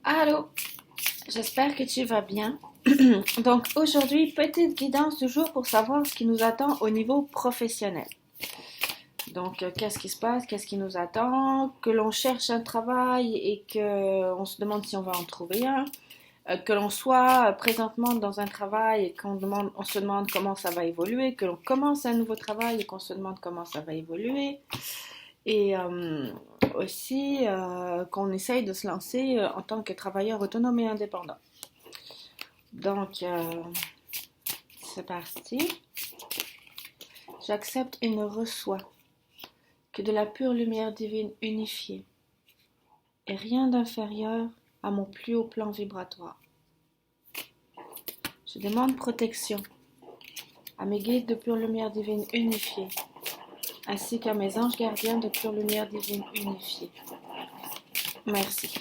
Allô, j'espère que tu vas bien. Donc aujourd'hui, petite guidance du jour pour savoir ce qui nous attend au niveau professionnel. Donc qu'est-ce qui se passe, qu'est-ce qui nous attend, que l'on cherche un travail et que on se demande si on va en trouver un, que l'on soit présentement dans un travail et on se demande comment ça va évoluer, que l'on commence un nouveau travail et qu'on se demande comment ça va évoluer, et aussi qu'on essaye de se lancer en tant que travailleur autonome et indépendant. Donc, c'est parti. J'accepte et ne reçois que de la pure lumière divine unifiée et rien d'inférieur à mon plus haut plan vibratoire. Je demande protection à mes guides de pure lumière divine unifiée, ainsi qu'à mes anges gardiens de pure lumière divine unifiée. Merci.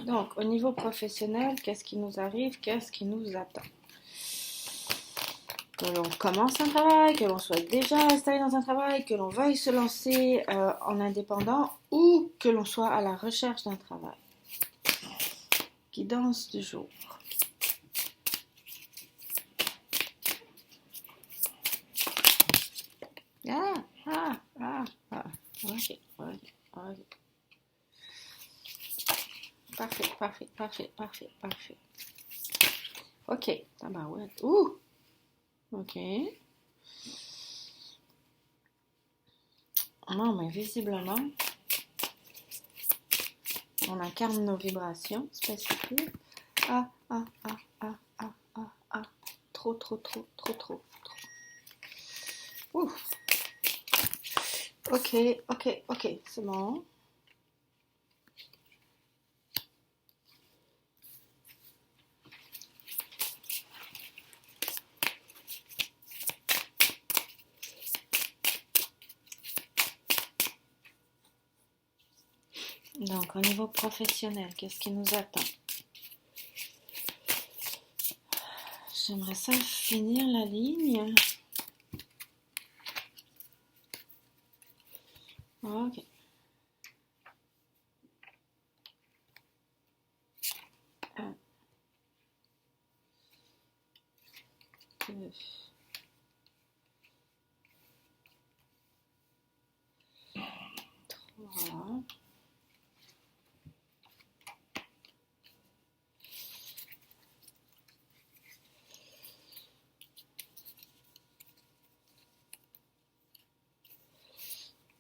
Donc, au niveau professionnel, qu'est-ce qui nous arrive? Qu'est-ce qui nous attend? Que l'on commence un travail, que l'on soit déjà installé dans un travail, que l'on veuille se lancer en indépendant ou que l'on soit à la recherche d'un travail. Guidance du jour. Ok. Parfait. Ok, tabarouette. Ok. Non, mais visiblement, on incarne nos vibrations spécifiques. Trop. Ouf. Ok, c'est bon. Donc, au niveau professionnel, qu'est-ce qui nous attend? J'aimerais ça finir la ligne. Ok. Un, deux, trois,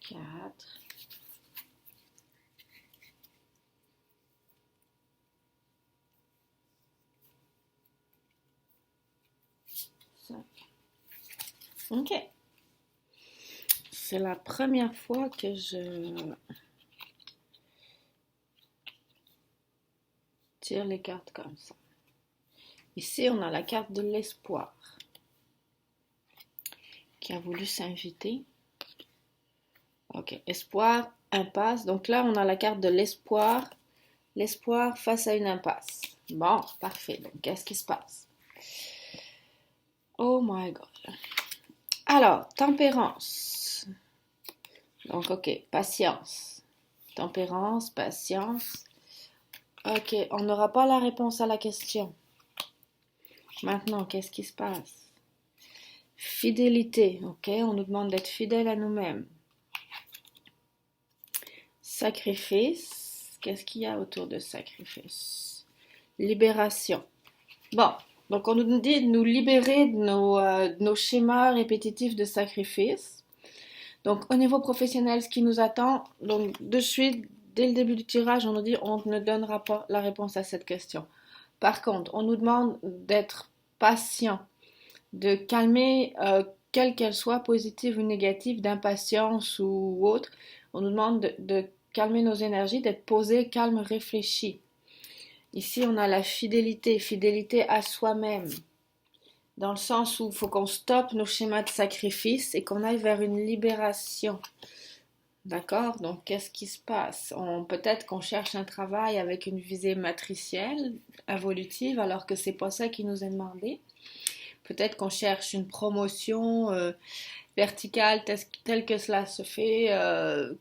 quatre, cinq. Ok. C'est la première fois que je tire les cartes comme ça. Ici, on a la carte de l'espoir qui a voulu s'inviter. Ok, espoir, impasse. Donc là, on a la carte de l'espoir. L'espoir face à une impasse. Bon, parfait. Donc, qu'est-ce qui se passe? Oh my God. Alors, tempérance. Donc, ok, patience. Tempérance, patience. Ok, on n'aura pas la réponse à la question. Maintenant, qu'est-ce qui se passe? Fidélité. Ok, on nous demande d'être fidèle à nous-mêmes. Sacrifice. Qu'est-ce qu'il y a autour de sacrifice? Libération. Bon, donc on nous dit de nous libérer de nos schémas répétitifs de sacrifice. Donc au niveau professionnel, ce qui nous attend, donc de suite, dès le début du tirage, on nous dit on ne donnera pas la réponse à cette question. Par contre, on nous demande d'être patient, de calmer, quelle qu'elle soit, positive ou négative, d'impatience ou autre. On nous demande de calmer nos énergies, d'être posé, calme, réfléchi. Ici, on a la fidélité, fidélité à soi-même, dans le sens où il faut qu'on stoppe nos schémas de sacrifice et qu'on aille vers une libération. D'accord? Donc, qu'est-ce qui se passe? Peut-être qu'on cherche un travail avec une visée matricielle, évolutive, alors que c'est pas ça qui nous est demandé. Peut-être qu'on cherche une promotion verticale telle que cela se fait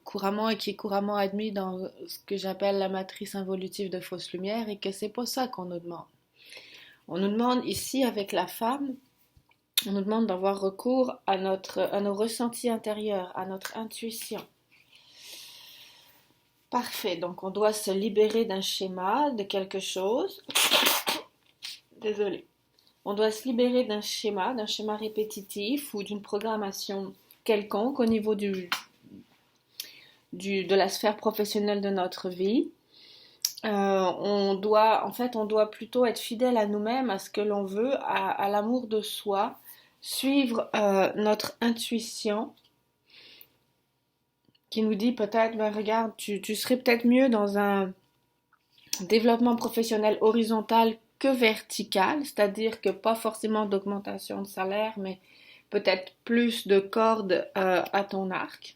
couramment et qui est couramment admis dans ce que j'appelle la matrice involutive de fausse lumière et que c'est pas ça qu'on nous demande. On nous demande ici avec la femme, on nous demande d'avoir recours à nos ressentis intérieurs, à notre intuition. Parfait, donc on doit se libérer d'un schéma, de quelque chose. Désolée. On doit se libérer d'un schéma répétitif ou d'une programmation quelconque au niveau de la sphère professionnelle de notre vie. On doit plutôt être fidèle à nous-mêmes, à ce que l'on veut, à l'amour de soi, suivre notre intuition qui nous dit peut-être, ben regarde, tu serais peut-être mieux dans un développement professionnel horizontal que vertical, c'est-à-dire que pas forcément d'augmentation de salaire, mais peut-être plus de cordes à ton arc.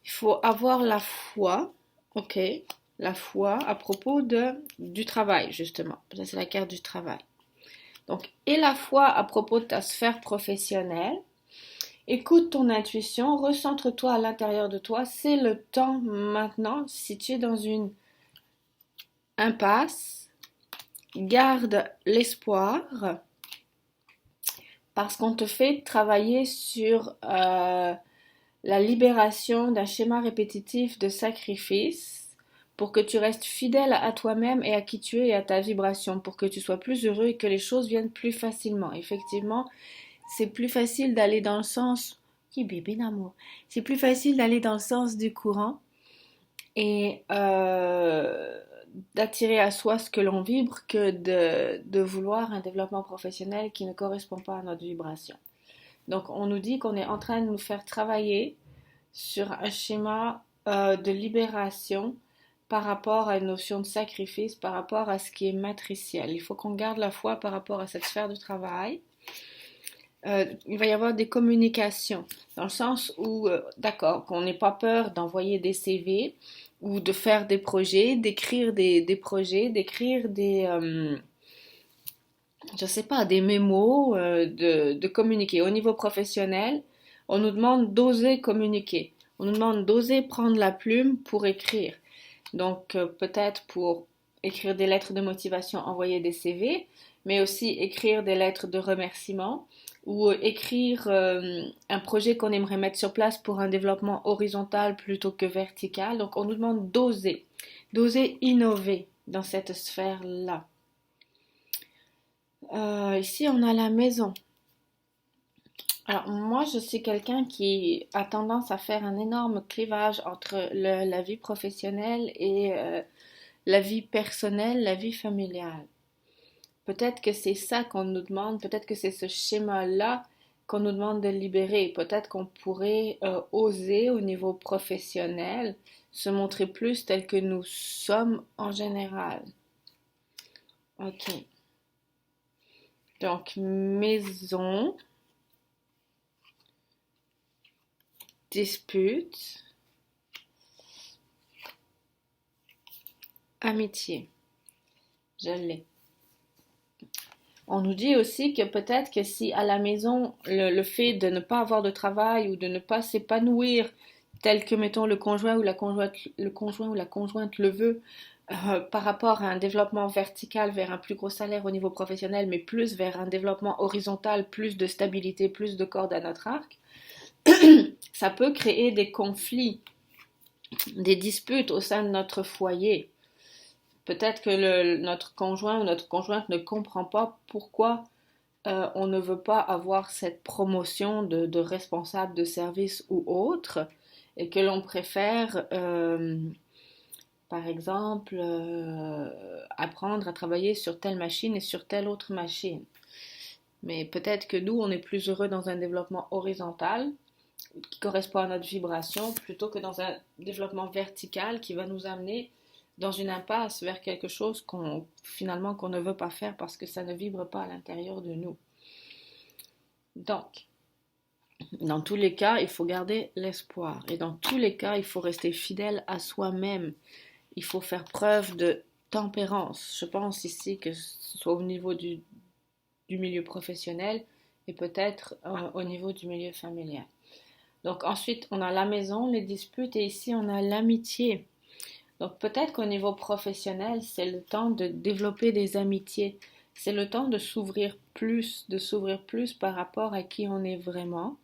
Il faut avoir la foi, ok, la foi à propos du travail, justement. Ça, c'est la carte du travail. Donc, et la foi à propos de ta sphère professionnelle. Écoute ton intuition, recentre-toi à l'intérieur de toi. C'est le temps maintenant, si tu es dans une impasse, garde l'espoir parce qu'on te fait travailler sur la libération d'un schéma répétitif de sacrifice pour que tu restes fidèle à toi-même et à qui tu es et à ta vibration, pour que tu sois plus heureux et que les choses viennent plus facilement. Effectivement, c'est plus facile d'aller dans le sens... Qui bébé d'amour. C'est plus facile d'aller dans le sens du courant et d'attirer à soi ce que l'on vibre que de vouloir un développement professionnel qui ne correspond pas à notre vibration. Donc on nous dit qu'on est en train de nous faire travailler sur un schéma de libération par rapport à une notion de sacrifice, par rapport à ce qui est matriciel. Il faut qu'on garde la foi par rapport à cette sphère de travail. Il va y avoir des communications, dans le sens où, d'accord, qu'on n'ait pas peur d'envoyer des CV ou de faire des projets, d'écrire des projets, d'écrire je sais pas, des mémos, de communiquer. Au niveau professionnel, on nous demande d'oser communiquer. On nous demande d'oser prendre la plume pour écrire. Donc, peut-être pour écrire des lettres de motivation, envoyer des CV, mais aussi écrire des lettres de remerciement ou écrire un projet qu'on aimerait mettre sur place pour un développement horizontal plutôt que vertical. Donc, on nous demande d'oser innover dans cette sphère-là. Ici, on a la maison. Alors, moi, je suis quelqu'un qui a tendance à faire un énorme clivage entre la vie professionnelle et la vie personnelle, la vie familiale. Peut-être que c'est ça qu'on nous demande, peut-être que c'est ce schéma-là qu'on nous demande de libérer. Peut-être qu'on pourrait oser au niveau professionnel se montrer plus tel que nous sommes en général. Ok. Donc, maison, dispute, amitié. Je l'ai. On nous dit aussi que peut-être que si à la maison, le fait de ne pas avoir de travail ou de ne pas s'épanouir tel que, mettons, le conjoint ou la conjointe le veut, par rapport à un développement vertical vers un plus gros salaire au niveau professionnel, mais plus vers un développement horizontal, plus de stabilité, plus de cordes à notre arc, ça peut créer des conflits, des disputes au sein de notre foyer. Peut-être que notre conjoint ou notre conjointe ne comprend pas pourquoi on ne veut pas avoir cette promotion de responsable de service ou autre et que l'on préfère, par exemple, apprendre à travailler sur telle machine et sur telle autre machine. Mais peut-être que nous, on est plus heureux dans un développement horizontal qui correspond à notre vibration plutôt que dans un développement vertical qui va nous amener dans une impasse vers quelque chose qu'on ne veut pas faire parce que ça ne vibre pas à l'intérieur de nous. Donc, dans tous les cas, il faut garder l'espoir. Et dans tous les cas, il faut rester fidèle à soi-même. Il faut faire preuve de tempérance. Je pense ici que ce soit au niveau du milieu professionnel, et peut-être au niveau du milieu familial. Donc ensuite, on a la maison, les disputes, et ici, on a l'amitié. Donc peut-être qu'au niveau professionnel, c'est le temps de développer des amitiés. C'est le temps de s'ouvrir plus par rapport à qui on est vraiment.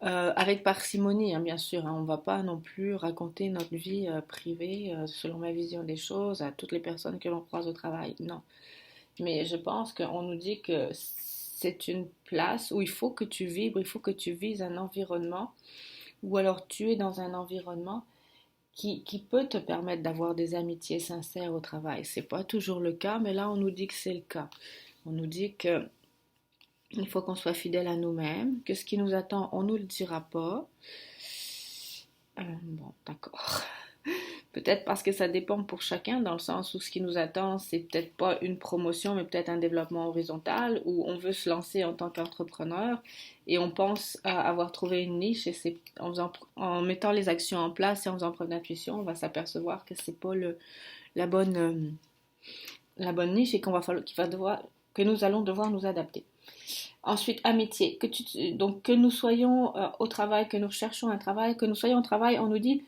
Avec parcimonie, hein, bien sûr, hein. On ne va pas non plus raconter notre vie privée, selon ma vision des choses, à toutes les personnes que l'on croise au travail. Non. Mais je pense qu'on nous dit que c'est une place où il faut que tu vibres, il faut que tu vises un environnement, ou alors tu es dans un environnement qui peut te permettre d'avoir des amitiés sincères au travail. C'est pas toujours le cas, mais là on nous dit que c'est le cas. On nous dit que il faut qu'on soit fidèle à nous-mêmes, que ce qui nous attend, on nous le dira pas. Bon, d'accord. Peut-être parce que ça dépend pour chacun, dans le sens où ce qui nous attend, c'est peut-être pas une promotion, mais peut-être un développement horizontal, où on veut se lancer en tant qu'entrepreneur et on pense à avoir trouvé une niche et c'est en mettant les actions en place et en faisant preuve d'intuition, on va s'apercevoir que c'est pas la bonne, la bonne niche et que nous allons devoir nous adapter. Ensuite, amitié. Donc, que nous soyons au travail, que nous cherchons un travail, que nous soyons au travail, on nous dit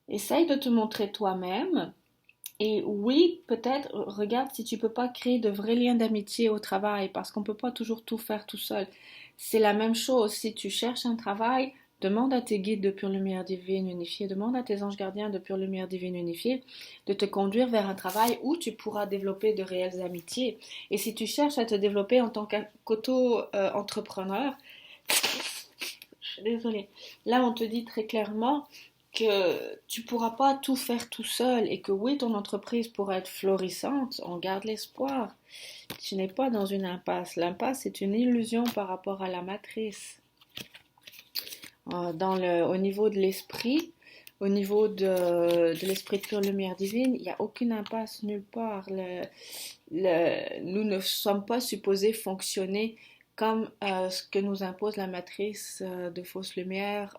essaye de te montrer toi-même. Et oui, peut-être, regarde si tu peux pas créer de vrais liens d'amitié au travail, parce qu'on peut pas toujours tout faire tout seul. C'est la même chose, si tu cherches un travail, demande à tes guides de pure lumière divine unifiée, demande à tes anges gardiens de pure lumière divine unifiée de te conduire vers un travail où tu pourras développer de réelles amitiés. Et si tu cherches à te développer en tant qu'auto-entrepreneur, je suis désolée, là on te dit très clairement que tu pourras pas tout faire tout seul et que oui, ton entreprise pourra être florissante, on garde l'espoir. Tu n'es pas dans une impasse. L'impasse, c'est une illusion par rapport à la matrice. Au niveau de l'esprit, au niveau de l'esprit de pure lumière divine, il n'y a aucune impasse nulle part. Nous ne sommes pas supposés fonctionner comme ce que nous impose la matrice de fausse lumière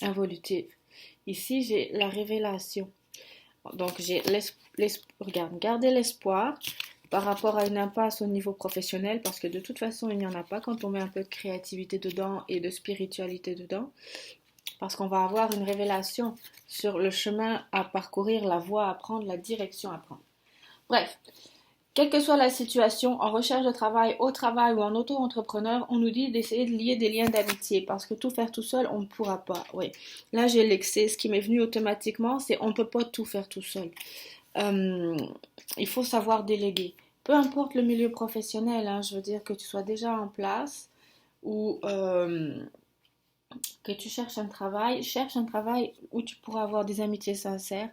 involutive. Ici, j'ai la révélation. Donc, regarde, gardez l'espoir par rapport à une impasse au niveau professionnel, parce que de toute façon, il n'y en a pas quand on met un peu de créativité dedans et de spiritualité dedans, parce qu'on va avoir une révélation sur le chemin à parcourir, la voie à prendre, la direction à prendre. Bref, quelle que soit la situation, en recherche de travail, au travail ou en auto-entrepreneur, on nous dit d'essayer de lier des liens d'amitié parce que tout faire tout seul, on ne pourra pas. Oui. Là, j'ai l'excès. Ce qui m'est venu automatiquement, c'est on ne peut pas tout faire tout seul. Il faut savoir déléguer. Peu importe le milieu professionnel, hein, je veux dire que tu sois déjà en place ou que tu cherche un travail où tu pourras avoir des amitiés sincères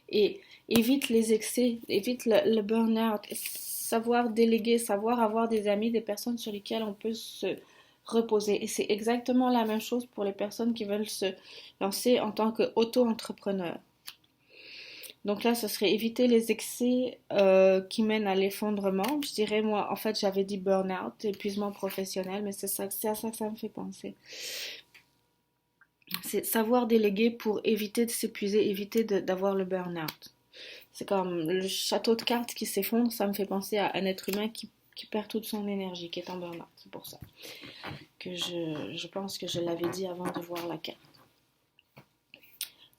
et évite les excès, évite le burn-out, savoir déléguer, savoir avoir des amis, des personnes sur lesquelles on peut se reposer. Et c'est exactement la même chose pour les personnes qui veulent se lancer en tant qu'auto-entrepreneur. Donc là, ce serait éviter les excès qui mènent à l'effondrement. Je dirais, moi, en fait, j'avais dit burn-out, épuisement professionnel, mais c'est à ça que ça me fait penser. C'est savoir déléguer pour éviter de s'épuiser, éviter d'avoir le burn-out. C'est comme le château de cartes qui s'effondre, ça me fait penser à un être humain qui perd toute son énergie, qui est en burn-out. C'est pour ça que je pense que je l'avais dit avant de voir la carte.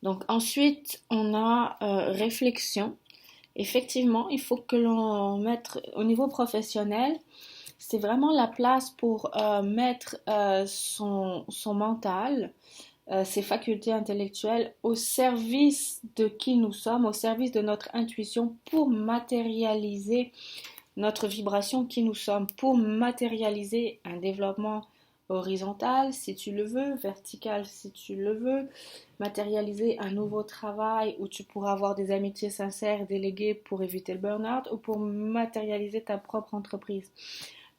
Donc ensuite, on a réflexion. Effectivement, il faut que l'on mette au niveau professionnel, c'est vraiment la place pour mettre son mental, ses facultés intellectuelles au service de qui nous sommes, au service de notre intuition pour matérialiser notre vibration qui nous sommes, pour matérialiser un développement horizontal si tu le veux, vertical si tu le veux, matérialiser un nouveau travail où tu pourras avoir des amitiés sincères et déléguées pour éviter le burn-out ou pour matérialiser ta propre entreprise.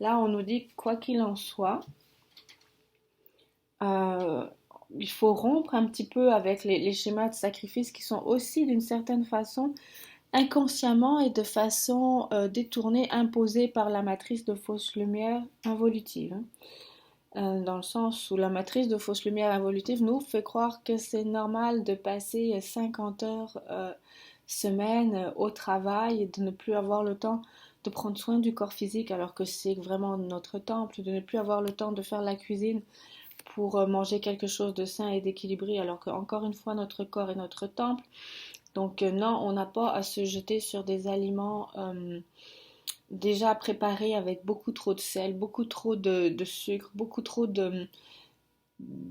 Là, on nous dit quoi qu'il en soit, il faut rompre un petit peu avec les schémas de sacrifice qui sont aussi d'une certaine façon inconsciemment et de façon détournée imposée par la matrice de fausse lumière involutive. Dans le sens où la matrice de fausse lumière involutive nous fait croire que c'est normal de passer 50 heures semaine au travail et de ne plus avoir le temps de prendre soin du corps physique alors que c'est vraiment notre temple, de ne plus avoir le temps de faire la cuisine pour manger quelque chose de sain et d'équilibré alors que encore une fois notre corps est notre temple. Donc non, on n'a pas à se jeter sur des aliments déjà préparés avec beaucoup trop de sel, beaucoup trop de sucre, beaucoup trop de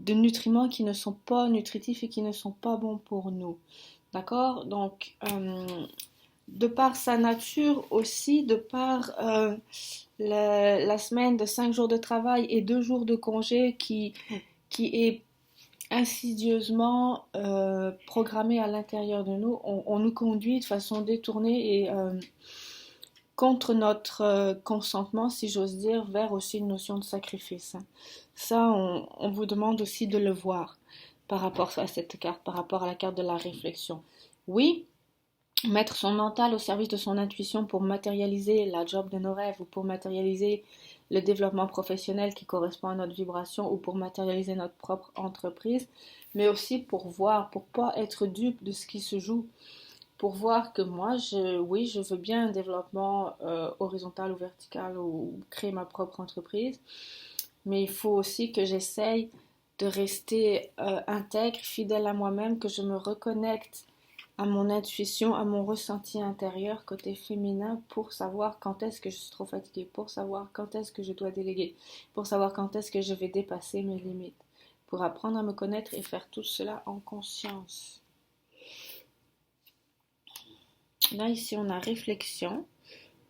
nutriments qui ne sont pas nutritifs et qui ne sont pas bons pour nous. D'accord? Donc, de par sa nature aussi, de par la semaine de 5 jours de travail et 2 jours de congé qui est insidieusement programmée à l'intérieur de nous, on nous conduit de façon détournée et contre notre consentement, si j'ose dire, vers aussi une notion de sacrifice. Ça, on vous demande aussi de le voir par rapport à cette carte, par rapport à la carte de la réflexion. Oui, mettre son mental au service de son intuition pour matérialiser la job de nos rêves ou pour matérialiser le développement professionnel qui correspond à notre vibration ou pour matérialiser notre propre entreprise, mais aussi pour voir, pour pas être dupe de ce qui se joue, pour voir que moi, oui, je veux bien un développement horizontal ou vertical ou créer ma propre entreprise, mais il faut aussi que j'essaye de rester intègre, fidèle à moi-même, que je me reconnecte à mon intuition, à mon ressenti intérieur côté féminin pour savoir quand est-ce que je suis trop fatiguée, pour savoir quand est-ce que je dois déléguer, pour savoir quand est-ce que je vais dépasser mes limites, pour apprendre à me connaître et faire tout cela en conscience. Là, ici, on a réflexion.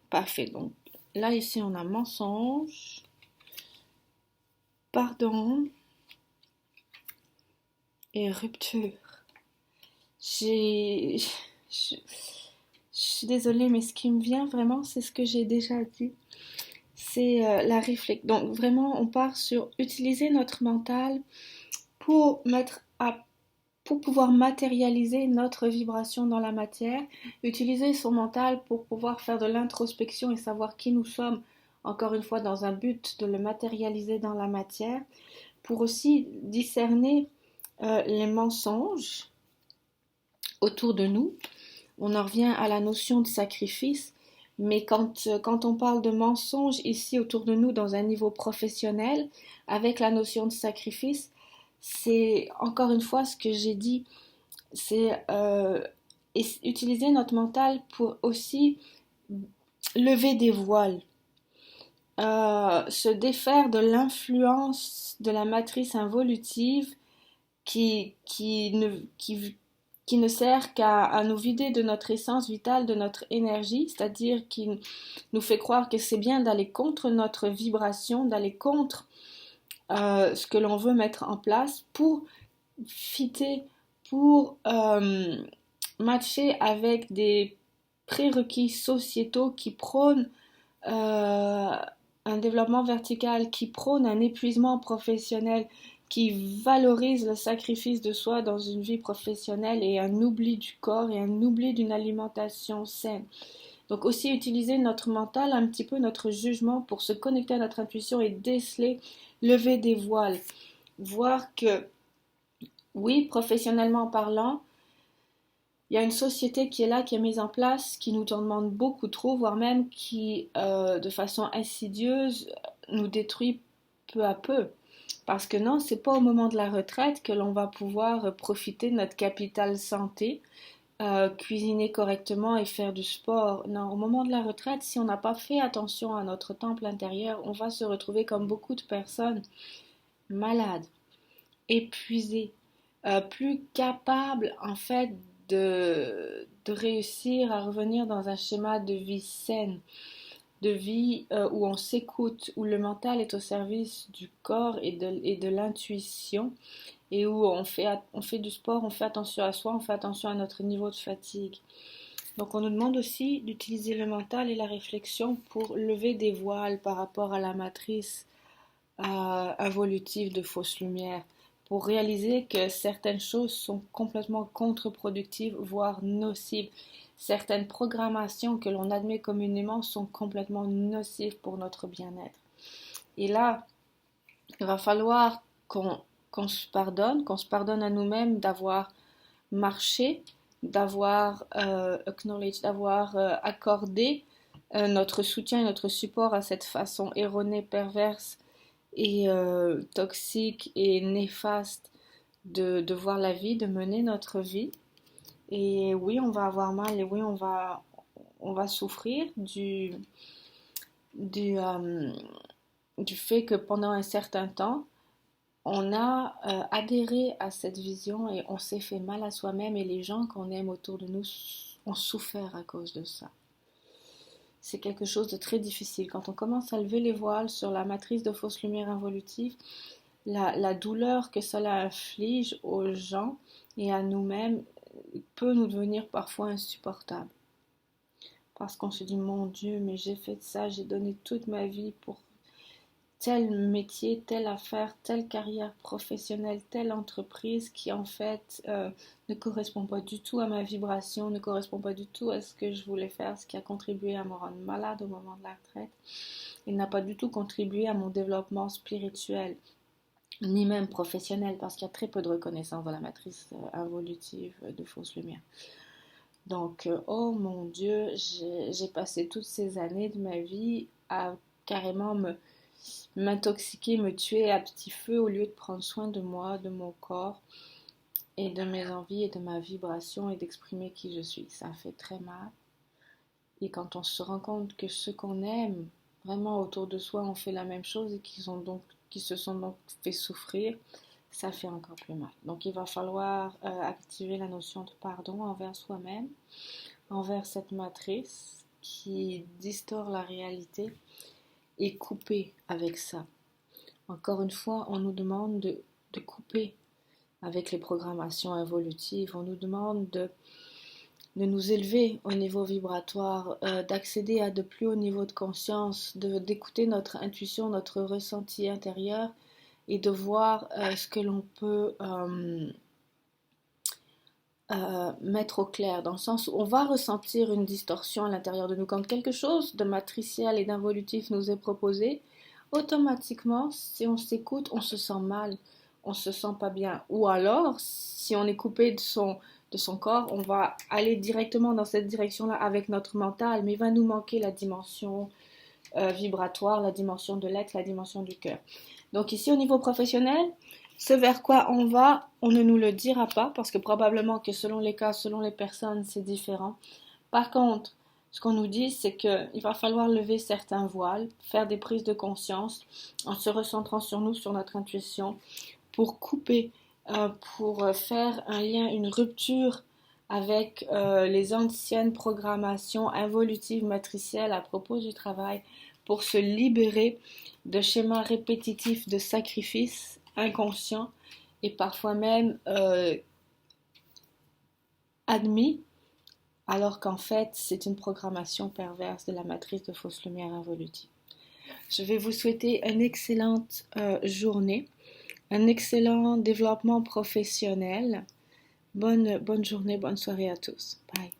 Parfait. Donc, là, ici, on a mensonge, pardon et rupture. Je suis désolée, mais ce qui me vient vraiment, c'est ce que j'ai déjà dit. C'est la réflexion. Donc, vraiment, on part sur utiliser notre mental pour pour pouvoir matérialiser notre vibration dans la matière, utiliser son mental pour pouvoir faire de l'introspection et savoir qui nous sommes, encore une fois dans un but de le matérialiser dans la matière, pour aussi discerner les mensonges autour de nous. On en revient à la notion de sacrifice, mais quand on parle de mensonges ici autour de nous dans un niveau professionnel, avec la notion de sacrifice, c'est encore une fois ce que j'ai dit, c'est utiliser notre mental pour aussi lever des voiles, se défaire de l'influence de la matrice involutive qui ne sert qu'à nous vider de notre essence vitale, de notre énergie, c'est-à-dire qui nous fait croire que c'est bien d'aller contre notre vibration, d'aller contre ce que l'on veut mettre en place pour fitter, pour matcher avec des prérequis sociétaux qui prônent un développement vertical, qui prône un épuisement professionnel, qui valorise le sacrifice de soi dans une vie professionnelle et un oubli du corps et un oubli d'une alimentation saine. Donc aussi utiliser notre mental, un petit peu notre jugement pour se connecter à notre intuition et déceler, lever des voiles. Voir que, oui, professionnellement parlant, il y a une société qui est là, qui est mise en place, qui nous demande beaucoup trop, voire même qui, de façon insidieuse, nous détruit peu à peu. Parce que non, c'est pas au moment de la retraite que l'on va pouvoir profiter de notre capital santé, cuisiner correctement et faire du sport. Non, au moment de la retraite, si on n'a pas fait attention à notre temple intérieur, on va se retrouver comme beaucoup de personnes malades, épuisées, plus capables en fait de réussir à revenir dans un schéma de vie saine, de vie où on s'écoute, où le mental est au service du corps et de l'intuition, et où on fait du sport, on fait attention à soi, on fait attention à notre niveau de fatigue. Donc on nous demande aussi d'utiliser le mental et la réflexion pour lever des voiles par rapport à la matrice involutive de fausse lumière, pour réaliser que certaines choses sont complètement contre-productives, voire nocives. Certaines programmations que l'on admet communément sont complètement nocives pour notre bien-être. Et là, il va falloir qu'on se pardonne à nous-mêmes d'avoir marché, d'avoir acknowledge, d'avoir accordé notre soutien et notre support à cette façon erronée, perverse et toxique et néfaste de voir la vie, de mener notre vie. Et oui, on va avoir mal et oui, on va souffrir du, euh, du fait que pendant un certain temps, on a adhéré à cette vision et on s'est fait mal à soi-même et les gens qu'on aime autour de nous ont souffert à cause de ça. C'est quelque chose de très difficile. Quand on commence à lever les voiles sur la matrice de fausse lumière involutive, la douleur que cela inflige aux gens et à nous-mêmes peut nous devenir parfois insupportable. Parce qu'on se dit, mon Dieu, mais j'ai fait ça, j'ai donné toute ma vie pour tel métier, telle affaire, telle carrière professionnelle, telle entreprise qui en fait ne correspond pas du tout à ma vibration, ne correspond pas du tout à ce que je voulais faire, ce qui a contribué à me rendre malade au moment de la retraite. Il n'a pas du tout contribué à mon développement spirituel, ni même professionnel, parce qu'il y a très peu de reconnaissance dans la matrice involutive de fausse lumière. Donc, oh mon Dieu, j'ai passé toutes ces années de ma vie à carrément m'intoxiquer, me tuer à petit feu au lieu de prendre soin de moi, de mon corps et de mes envies et de ma vibration et d'exprimer qui je suis. Ça fait très mal. Et quand on se rend compte que ceux qu'on aime vraiment autour de soi ont fait la même chose et qui se sont donc fait souffrir, ça fait encore plus mal. Donc il va falloir activer la notion de pardon envers soi-même, envers cette matrice qui distord la réalité et couper avec ça. Encore une fois, on nous demande de couper avec les programmations évolutives, on nous demande de nous élever au niveau vibratoire, d'accéder à de plus hauts niveaux de conscience, d'écouter notre intuition, notre ressenti intérieur et de voir ce que l'on peut mettre au clair, dans le sens où on va ressentir une distorsion à l'intérieur de nous. Quand quelque chose de matriciel et d'involutif nous est proposé, automatiquement, si on s'écoute, on se sent mal, on se sent pas bien. Ou alors, si on est coupé de son corps, on va aller directement dans cette direction-là avec notre mental, mais il va nous manquer la dimension vibratoire, la dimension de l'être, la dimension du cœur. Donc ici, au niveau professionnel, ce vers quoi on va, on ne nous le dira pas, parce que probablement que selon les cas, selon les personnes, c'est différent. Par contre, ce qu'on nous dit, c'est qu'il va falloir lever certains voiles, faire des prises de conscience en se recentrant sur nous, sur notre intuition, pour couper, pour faire un lien, une rupture avec les anciennes programmations involutives matricielles à propos du travail, pour se libérer de schémas répétitifs de sacrifice inconscient et parfois même admis, alors qu'en fait c'est une programmation perverse de la matrice de fausse lumière involutive. Je vais vous souhaiter une excellente journée, un excellent développement professionnel. Bonne journée, bonne soirée à tous. Bye.